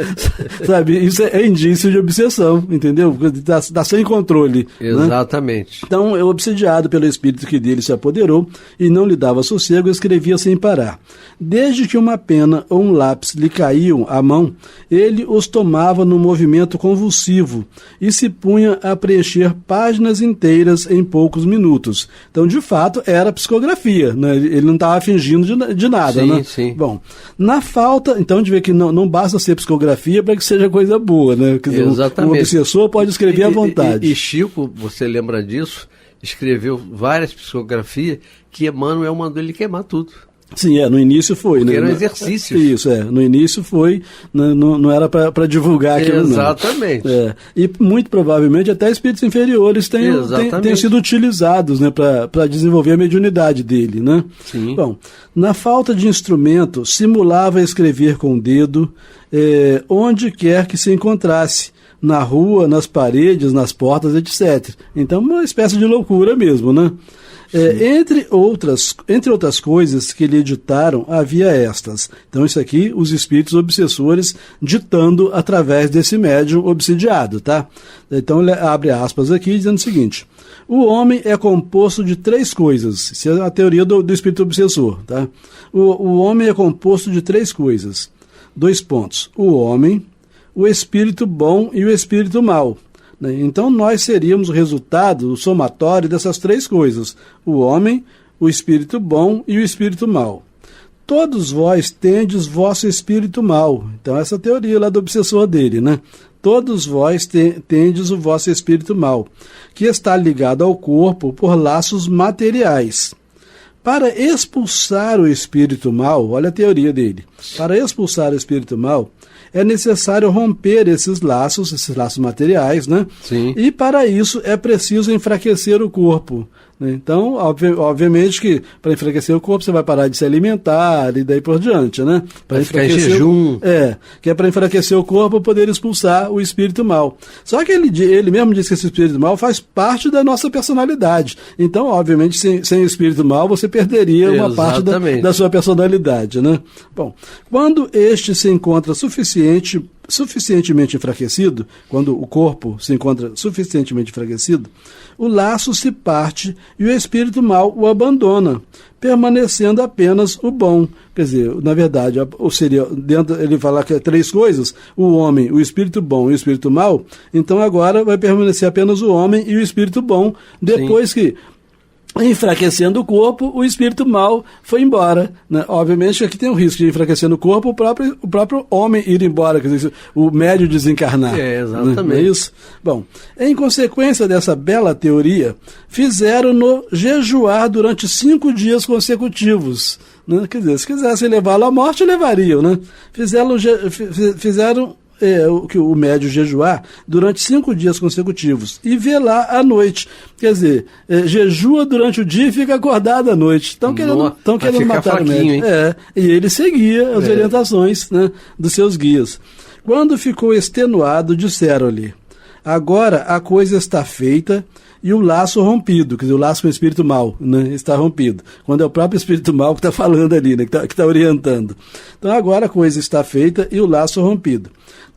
Speaker 7: sabe? Isso é indício de obsessão, entendeu? Está sem controle.
Speaker 6: Exatamente.
Speaker 7: Né? Então, obsidiado pelo espírito que dele se apoderou e não lhe dava sossego, escrevia sem parar. Desde que uma pena ou um lápis lhe caíam à mão, ele os tomava num movimento convulsivo e se punha a preencher páginas inteiras em poucos minutos. Então, de fato, era psicografia, né? Ele não estava fingindo de nada.
Speaker 6: Sim,
Speaker 7: né?
Speaker 6: sim.
Speaker 7: Bom, na falta, então, de ver que não basta ser psicografia para que seja coisa boa, né? Quer dizer,
Speaker 6: exatamente.
Speaker 7: Um obsessor pode escrever à vontade.
Speaker 6: E Chico, você lembra disso, escreveu várias psicografias que Emmanuel mandou ele queimar tudo.
Speaker 7: Sim, no início foi.
Speaker 6: Porque
Speaker 7: né?
Speaker 6: era um exercício.
Speaker 7: Isso, no início foi, não era para divulgar aquilo.
Speaker 6: Exatamente.
Speaker 7: Não. E muito provavelmente até espíritos inferiores tenham sido utilizados, né, para desenvolver a mediunidade dele, né?
Speaker 6: Sim.
Speaker 7: Bom, na falta de instrumento, simulava escrever com o dedo, onde quer que se encontrasse, na rua, nas paredes, nas portas, etc. Então, uma espécie de loucura mesmo, né? Entre outras coisas que lhe ditaram, havia estas. Então, isso aqui, os espíritos obsessores ditando através desse médium obsidiado, tá? Então, ele abre aspas aqui, dizendo o seguinte: o homem é composto de 3 coisas. Isso é a teoria do espírito obsessor, tá? O homem é composto de 3 coisas: O homem, o espírito bom e o espírito mau. Né? Então nós seríamos o resultado, o somatório dessas três coisas: o homem, o espírito bom e o espírito mau. Todos vós tendes vosso espírito mau. Então essa teoria lá do obsessor dele, né? Todos vós tendes o vosso espírito mau, que está ligado ao corpo por laços materiais. Para expulsar o espírito mau, olha a teoria dele, para expulsar o espírito mau, é necessário romper esses laços materiais, né?
Speaker 6: Sim.
Speaker 7: E para isso é preciso enfraquecer o corpo. Né? Então, obviamente que para enfraquecer o corpo você vai parar de se alimentar e daí por diante, né?
Speaker 6: Para ficar em jejum.
Speaker 7: Que é para enfraquecer o corpo poder expulsar o espírito mau. Só que ele mesmo diz que esse espírito mau faz parte da nossa personalidade. Então, obviamente, sem o espírito mau você perderia uma parte da sua personalidade, né? Bom, quando este se encontra suficientemente enfraquecido, quando o corpo se encontra suficientemente enfraquecido, o laço se parte e o espírito mau o abandona, permanecendo apenas o bom. Quer dizer, na verdade, ele fala que é três coisas: o homem, o espírito bom e o espírito mau. Então agora vai permanecer apenas o homem e o espírito bom, depois Sim. que, enfraquecendo o corpo, o espírito mau foi embora. Né? Obviamente aqui tem o risco de enfraquecendo o corpo, o próprio homem ir embora, quer dizer, o médio desencarnar.
Speaker 6: Exatamente.
Speaker 7: Não é isso? Bom, em consequência dessa bela teoria, fizeram-no jejuar durante 5 dias consecutivos. Né? Quer dizer, se quisessem levá-lo à morte, levariam. Né? Fizeram o médio jejuar durante 5 dias consecutivos e velar à noite. Quer dizer, jejua durante o dia e fica acordado à noite. Estão querendo matar o médio. E ele seguia as orientações, né, dos seus guias. Quando ficou extenuado, disseram-lhe: agora a coisa está feita e o laço rompido, quer dizer, o laço com o espírito mau, né, está rompido. Quando é o próprio espírito mau que está falando ali, né, que está orientando. Então agora a coisa está feita e o laço rompido.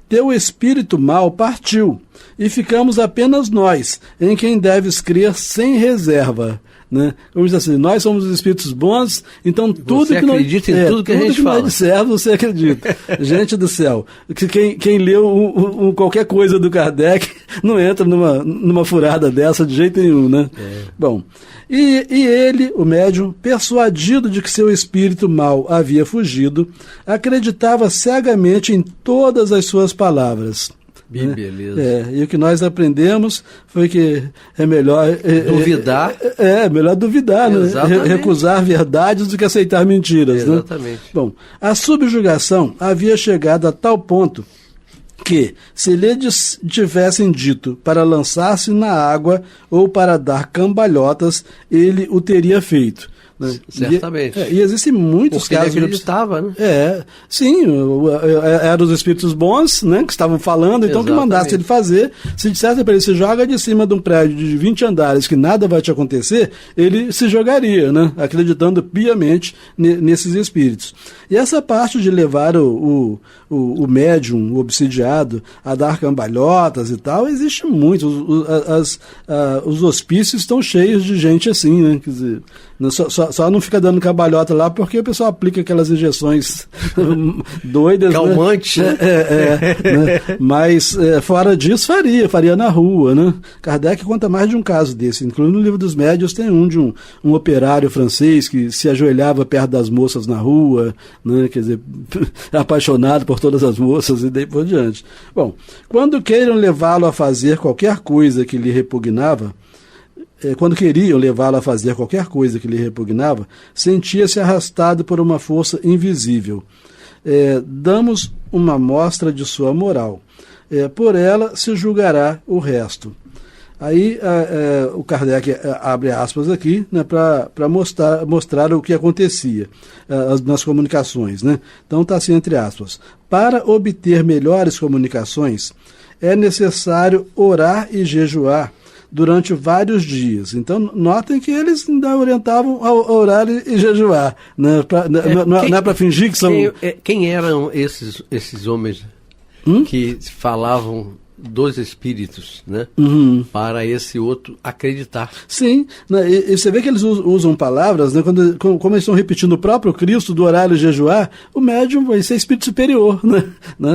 Speaker 7: Teu espírito mau partiu, e ficamos apenas nós, em quem deves crer sem reserva. Né? Vamos dizer assim, nós somos os espíritos bons, então tudo
Speaker 6: você
Speaker 7: que nós
Speaker 6: acredita em tudo que a gente fala.
Speaker 7: Nós dissermos, você acredita. Gente do céu, quem leu qualquer coisa do Kardec não entra numa furada dessa de jeito nenhum, né? Bom, e ele, o médium, persuadido de que seu espírito mau havia fugido, acreditava cegamente em todas as suas palavras.
Speaker 6: Beleza.
Speaker 7: E o que nós aprendemos foi que é melhor
Speaker 6: duvidar.
Speaker 7: Melhor duvidar, né? Recusar verdades do que aceitar mentiras.
Speaker 6: Exatamente.
Speaker 7: Né? Bom, a subjugação havia chegado a tal ponto que, se lhe tivessem dito para lançar-se na água ou para dar cambalhotas, ele o teria feito. Né?
Speaker 6: Certamente.
Speaker 7: E existem muitos
Speaker 6: porque
Speaker 7: casos.
Speaker 6: Ele acreditava, né?
Speaker 7: Sim, eram os espíritos bons, né, que estavam falando, então que mandasse ele fazer. Se dissesse para ele: se joga de cima de um prédio de 20 andares que nada vai te acontecer, ele se jogaria, né, acreditando piamente nesses espíritos. E essa parte de levar o médium, o obsidiado, a dar cambalhotas e tal, existe muito. Os hospícios estão cheios de gente assim, né? Quer dizer, só não fica dando cambalhota lá porque o pessoal aplica aquelas injeções doidas.
Speaker 6: Calmante.
Speaker 7: Né? Né? Mas fora disso, faria na rua. Né? Kardec conta mais de um caso desse. Inclusive no Livro dos Médiuns tem de um operário francês que se ajoelhava perto das moças na rua, né? Quer dizer, apaixonado por todas as moças e daí por diante. Bom, quando queiram levá-lo a fazer qualquer coisa que lhe repugnava, sentia-se arrastado por uma força invisível. Damos uma mostra de sua moral. Por ela se julgará o resto. Aí o Kardec abre aspas aqui, né, para mostrar o que acontecia nas comunicações. Né? Então está assim, entre aspas: para obter melhores comunicações é necessário orar e jejuar durante vários dias. Então, notem que eles ainda orientavam a orar e jejuar. Né? Não é para fingir que são...
Speaker 6: Quem eram esses homens que falavam dos espíritos, né? Para esse outro acreditar.
Speaker 7: Sim, né? E você vê que eles usam palavras, né? Como eles estão repetindo o próprio Cristo do orar e jejuar, o médium vai ser espírito superior, né?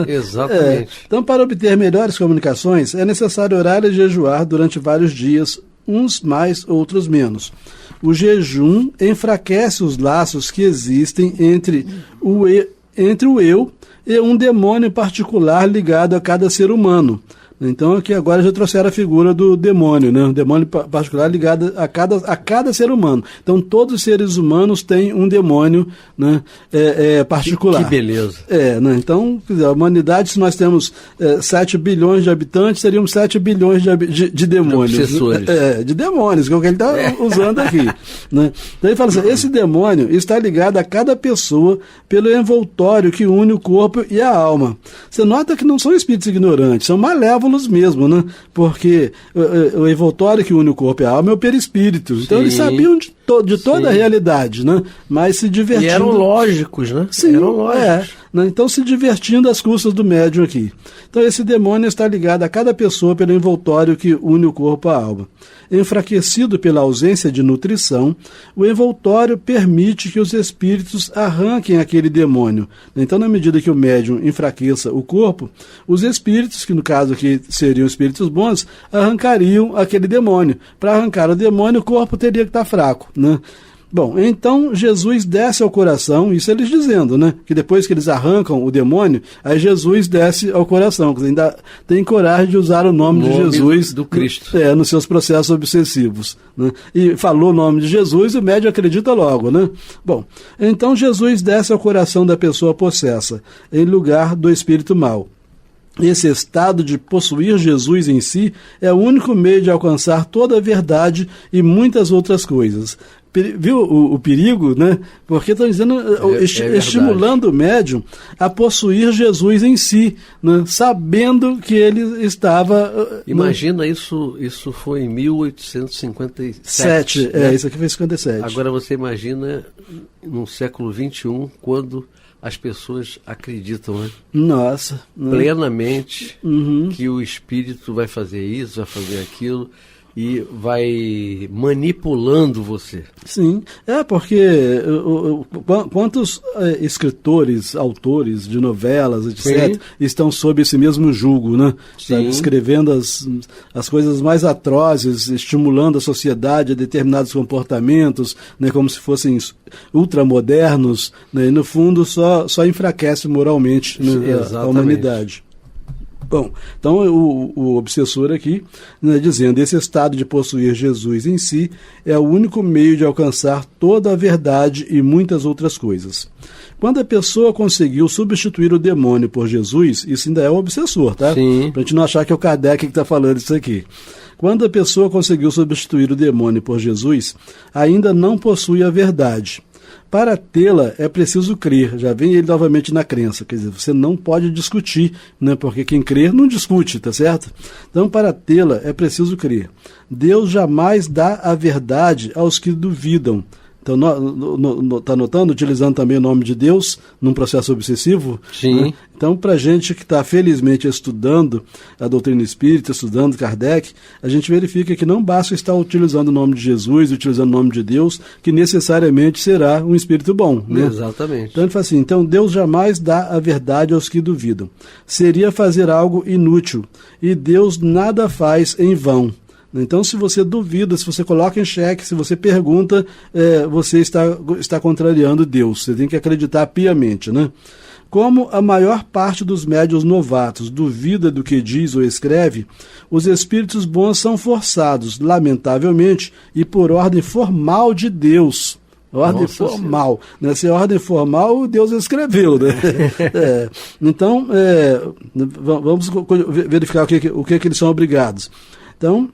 Speaker 6: Exatamente.
Speaker 7: Então, para obter melhores comunicações, é necessário orar e jejuar durante vários dias, uns mais, outros menos. O jejum enfraquece os laços que existem entre o eu e um demônio particular ligado a cada ser humano. Então aqui agora já trouxeram a figura do demônio, né? Um demônio particular ligado a cada ser humano. Então todos os seres humanos têm um demônio, né? Particular.
Speaker 6: Que beleza.
Speaker 7: Né? Então, a humanidade, se nós temos 7 bilhões de habitantes, seriam 7 bilhões de demônios. De demônios, que é o que ele está usando aqui. Né? Então ele fala assim, esse demônio está ligado a cada pessoa pelo envoltório que une o corpo e a alma. Você nota que não são espíritos ignorantes, são malévolos mesmo, né? Porque o envoltório que une o corpo e a alma é o perispírito. Então eles sabiam de toda a realidade, né? Mas se divertindo.
Speaker 6: E eram lógicos, né?
Speaker 7: Sim,
Speaker 6: eram lógicos.
Speaker 7: Né? Então se divertindo às custas do médium aqui. Então esse demônio está ligado a cada pessoa pelo envoltório que une o corpo à alma. Enfraquecido pela ausência de nutrição, o envoltório permite que os espíritos arranquem aquele demônio. Então, na medida que o médium enfraqueça o corpo, os espíritos, que no caso aqui seriam espíritos bons, arrancariam aquele demônio. Para arrancar o demônio, o corpo teria que estar fraco, né? Bom, então Jesus desce ao coração, isso eles dizendo, né? Que depois que eles arrancam o demônio, aí Jesus desce ao coração, que ainda tem coragem de usar o nome de Jesus
Speaker 6: do Cristo.
Speaker 7: Nos seus processos obsessivos, né? E falou o nome de Jesus, o médium acredita logo, né? Bom, então Jesus desce ao coração da pessoa possessa, em lugar do espírito mau. Esse estado de possuir Jesus em si é o único meio de alcançar toda a verdade e muitas outras coisas. Viu o perigo, né? Porque estão dizendo, estimulando o médium a possuir Jesus em si, né? Sabendo que ele estava...
Speaker 6: Imagina, isso foi em 1857.
Speaker 7: Né? Isso aqui foi em 57.
Speaker 6: Agora você imagina no século XXI, quando as pessoas acreditam, né?
Speaker 7: Nossa.
Speaker 6: Plenamente que o espírito vai fazer isso, vai fazer aquilo, e vai manipulando você.
Speaker 7: Sim, porque quantos escritores, autores de novelas, etc., estão sob esse mesmo jugo, né? Escrevendo as coisas mais atrozes, estimulando a sociedade a determinados comportamentos, né? Como se fossem ultramodernos, né? E no fundo só enfraquece moralmente, né? A humanidade. Bom, então o obsessor aqui, né, dizendo, esse estado de possuir Jesus em si é o único meio de alcançar toda a verdade e muitas outras coisas. Quando a pessoa conseguiu substituir o demônio por Jesus, isso ainda é o obsessor, tá?
Speaker 6: Sim.
Speaker 7: Pra gente não achar que é o Kardec que está falando isso aqui. Quando a pessoa conseguiu substituir o demônio por Jesus, ainda não possui a verdade. Para tê-la é preciso crer, já vem ele novamente na crença, quer dizer, você não pode discutir, né, porque quem crer não discute, tá certo? Então, para tê-la é preciso crer. Deus jamais dá a verdade aos que duvidam. Então, está notando, utilizando também o nome de Deus num processo obsessivo?
Speaker 6: Sim.
Speaker 7: Né? Então, para a gente que está felizmente estudando a doutrina espírita, estudando Kardec, a gente verifica que não basta estar utilizando o nome de Jesus, utilizando o nome de Deus, que necessariamente será um espírito bom. Né?
Speaker 6: Exatamente.
Speaker 7: Então, ele fala assim, então Deus jamais dá a verdade aos que duvidam. Seria fazer algo inútil, e Deus nada faz em vão. Então, se você duvida, se você coloca em xeque, se você pergunta, você está contrariando Deus. Você tem que acreditar piamente, né? Como a maior parte dos médiuns novatos duvida do que diz ou escreve, os espíritos bons são forçados, lamentavelmente, e por ordem formal de Deus. Ordem formal. Né? Se é ordem formal, Deus escreveu. Né? Então, vamos verificar o que eles são obrigados. Então,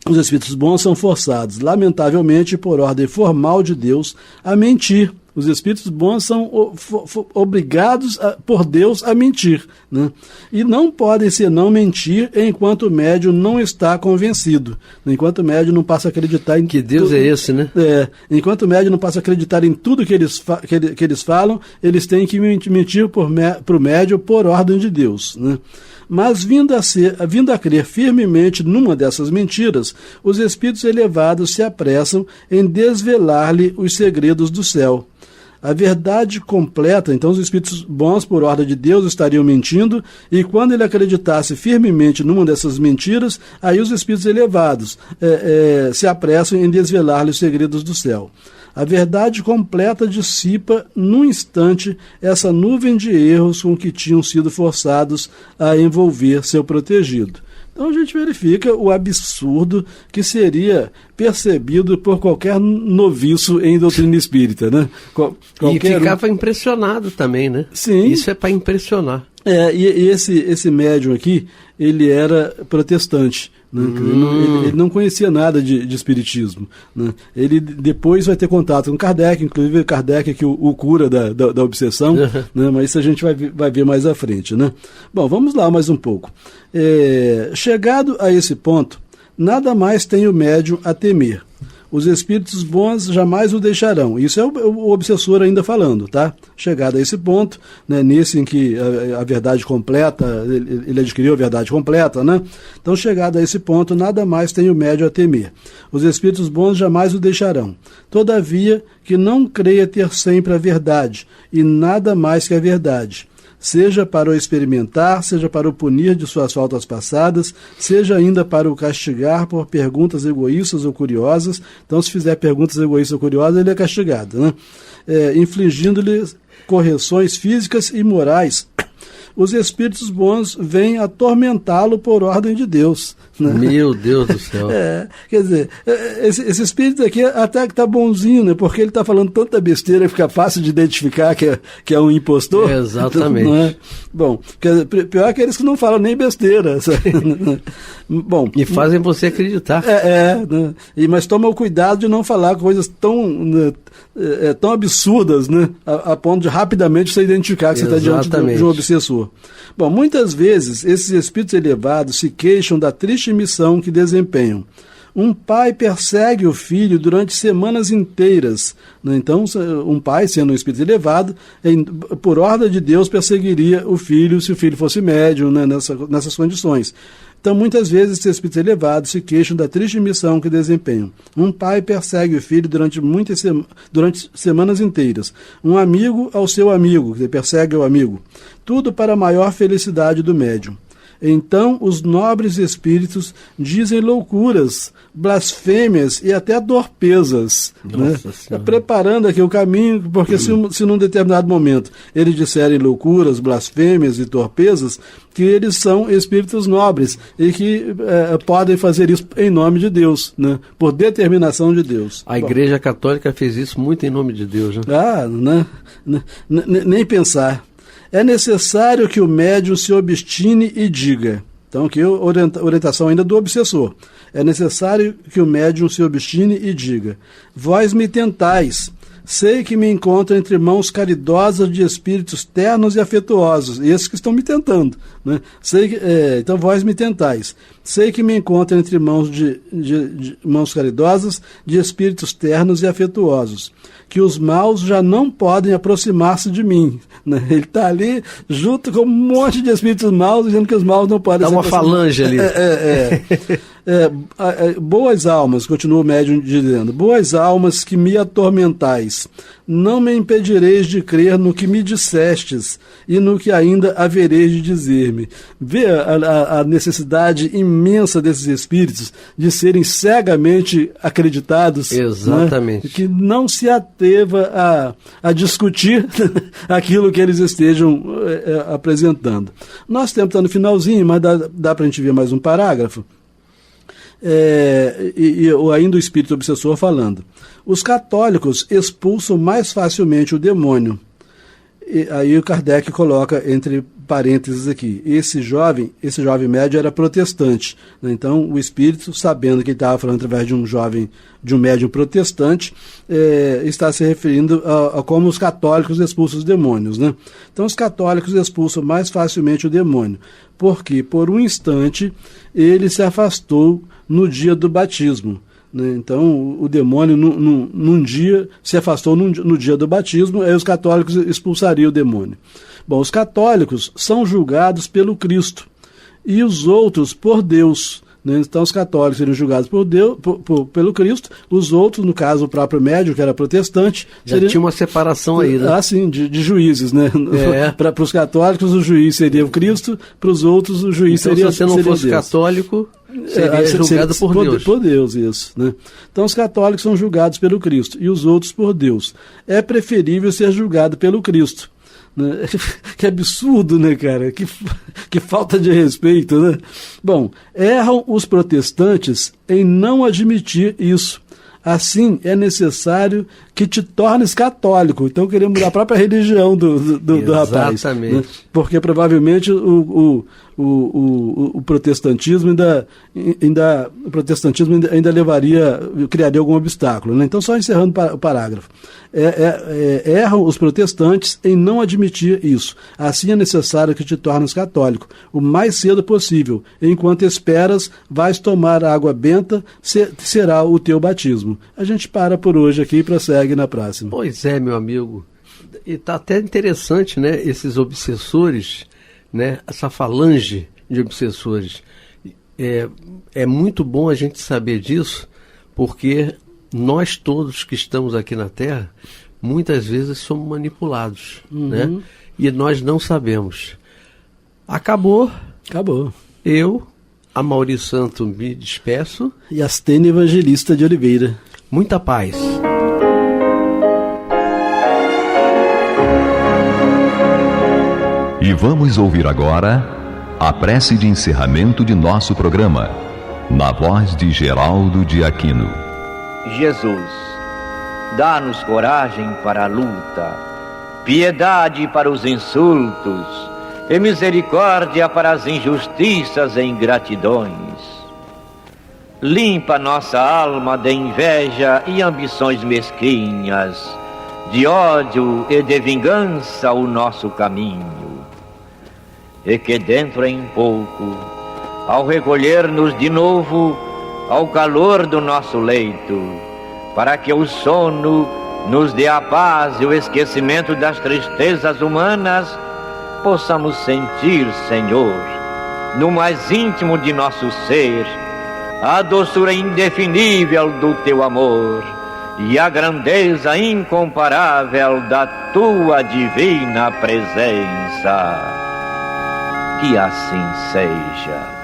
Speaker 7: os espíritos bons são forçados, lamentavelmente, por ordem formal de Deus, a mentir. Os espíritos bons são obrigados por Deus a mentir, né? E não podem senão mentir enquanto o médium não está convencido. Enquanto o médium não passa a acreditar em...
Speaker 6: Que Deus é esse, né?
Speaker 7: Enquanto o médium não passa a acreditar em tudo que eles falam, eles têm que mentir para o médium por ordem de Deus, né? Mas vindo a crer firmemente numa dessas mentiras, os espíritos elevados se apressam em desvelar-lhe os segredos do céu. A verdade completa, então os espíritos bons, por ordem de Deus, estariam mentindo, e quando ele acreditasse firmemente numa dessas mentiras, aí os espíritos elevados se apressam em desvelar-lhe os segredos do céu. A verdade completa dissipa, num instante, essa nuvem de erros com que tinham sido forçados a envolver seu protegido. Então a gente verifica o absurdo que seria percebido por qualquer noviço em doutrina espírita, né?
Speaker 6: E ficava impressionado também, né?
Speaker 7: Sim.
Speaker 6: Isso é para impressionar.
Speaker 7: E esse médium aqui, ele era protestante, né? Ele não conhecia nada de espiritismo, né? Ele depois vai ter contato com Kardec, inclusive Kardec que o cura da obsessão, né? Mas isso a gente vai ver mais à frente, né? Bom, vamos lá mais um pouco. Chegado a esse ponto, nada mais tem o médium a temer. Os espíritos bons jamais o deixarão. Isso é o obsessor ainda falando, tá? Chegado a esse ponto, né, nesse em que a verdade completa, ele adquiriu a verdade completa, né? Então, chegado a esse ponto, nada mais tem o médium a temer. Os espíritos bons jamais o deixarão. Todavia, que não creia ter sempre a verdade, e nada mais que a verdade. Seja para o experimentar, seja para o punir de suas faltas passadas, seja ainda para o castigar por perguntas egoístas ou curiosas. Então, se fizer perguntas egoístas ou curiosas, ele é castigado, né? Infligindo-lhe correções físicas e morais. Os espíritos bons vêm atormentá-lo por ordem de Deus, né?
Speaker 6: Meu Deus do céu.
Speaker 7: Quer dizer, esse espírito aqui até que está bonzinho, né? Porque ele está falando tanta besteira que fica fácil de identificar que é um impostor.
Speaker 6: Exatamente.
Speaker 7: Não é? Bom, pior é aqueles que não falam nem besteira. Bom,
Speaker 6: e fazem você acreditar.
Speaker 7: Né? Mas toma o cuidado de não falar coisas tão absurdas, né? A ponto de rapidamente você identificar que você está diante de um obsessor. Bom, muitas vezes esses espíritos elevados se queixam da triste missão que desempenham. Um pai persegue o filho durante semanas inteiras, né? Então, um pai, sendo um espírito elevado, por ordem de Deus, perseguiria o filho se o filho fosse médium, né? Nessas condições. Então, muitas vezes, esses espíritos elevados se queixam da triste missão que desempenham. Um pai persegue o filho durante semanas inteiras. Um amigo ao seu amigo, que persegue o amigo. Tudo para a maior felicidade do médium. Então os nobres espíritos dizem loucuras, blasfêmias e até torpezas, né? Preparando aqui o caminho, porque se num determinado momento eles disserem loucuras, blasfêmias e torpezas, que eles são espíritos nobres e que podem fazer isso em nome de Deus, né? Por determinação de Deus.
Speaker 6: A Igreja Católica fez isso muito em nome de Deus, né?
Speaker 7: Nem pensar. É necessário que o médium se obstine e diga. Então, aqui orientação ainda do obsessor. É necessário que o médium se obstine e diga: vós me tentais. Sei que me encontro entre mãos caridosas de espíritos ternos e afetuosos, esses que estão me tentando, né? Então vós me tentais. Sei que me encontro entre mãos de mãos caridosas de espíritos ternos e afetuosos, que os maus já não podem aproximar-se de mim, né? Ele está ali junto com um monte de espíritos maus, dizendo que os maus não podem
Speaker 6: se aproximar. Dá uma falange ali.
Speaker 7: Boas almas, continua o médium dizendo, boas almas que me atormentais, não me impedireis de crer no que me dissestes e no que ainda havereis de dizer-me. Vê a necessidade imensa desses espíritos de serem cegamente acreditados.
Speaker 6: Exatamente.
Speaker 7: Né? Que não se ateva a discutir aquilo que eles estejam apresentando. Nosso tempo está no finalzinho, mas dá para a gente ver mais um parágrafo. Ainda o espírito obsessor falando. Os católicos expulsam mais facilmente o demônio. Aí o Kardec coloca entre parênteses aqui, esse jovem médium era protestante, né? Então o espírito, sabendo que ele estava falando através de um médium protestante, está se referindo a como os católicos expulsam os demônios, né? Então os católicos expulsam mais facilmente o demônio, porque por um instante ele se afastou no dia do batismo, né? Então o demônio num dia se afastou no dia do batismo, aí os católicos expulsariam o demônio. Bom, os católicos são julgados pelo Cristo, e os outros por Deus. Então os católicos seriam julgados por Deus, pelo Cristo, os outros, no caso o próprio médium, que era protestante...
Speaker 6: Já tinha uma separação aí, né?
Speaker 7: Sim, de juízes, né? Para os católicos o juiz seria o Cristo, para os outros o juiz
Speaker 6: então,
Speaker 7: seria
Speaker 6: se você não fosse
Speaker 7: Deus.
Speaker 6: Católico, seria julgado por Deus.
Speaker 7: Por Deus, isso. Né? Então os católicos são julgados pelo Cristo e os outros por Deus. É preferível ser julgado pelo Cristo. Que absurdo, né, cara? Que falta de respeito, né? Bom, erram os protestantes em não admitir isso. Assim, é necessário que te tornes católico. Então, queremos mudar a própria religião do rapaz.
Speaker 6: Exatamente.
Speaker 7: Né? Porque provavelmente o protestantismo ainda criaria algum obstáculo. Né? Então, só encerrando o parágrafo. Erram os protestantes em não admitir isso. Assim é necessário que te tornes católico o mais cedo possível. Enquanto esperas, vais tomar a água benta, será o teu batismo. A gente para por hoje aqui e prossegue na próxima.
Speaker 6: Pois é, meu amigo. E está até interessante, né? Esses obsessores, né? Essa falange de obsessores. É muito bom a gente saber disso, porque nós todos que estamos aqui na Terra, muitas vezes somos manipulados, né? E nós não sabemos. Acabou. Eu, Amaury Santo, me despeço.
Speaker 7: E Astênio Evangelista de Oliveira.
Speaker 6: Muita paz.
Speaker 1: E vamos ouvir agora a prece de encerramento de nosso programa, na voz de Geraldo de Aquino.
Speaker 8: Jesus, dá-nos coragem para a luta, piedade para os insultos e misericórdia para as injustiças e ingratidões. Limpa nossa alma de inveja e ambições mesquinhas, de ódio e de vingança o nosso caminho. E que dentro em pouco, ao recolher-nos de novo ao calor do nosso leito, para que o sono nos dê a paz e o esquecimento das tristezas humanas, possamos sentir, Senhor, no mais íntimo de nosso ser, a doçura indefinível do Teu amor e a grandeza incomparável da Tua divina presença. Que assim seja.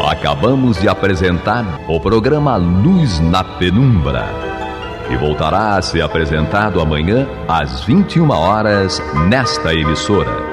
Speaker 1: Acabamos de apresentar o programa Luz na Penumbra, que voltará a ser apresentado amanhã às 21 horas nesta emissora.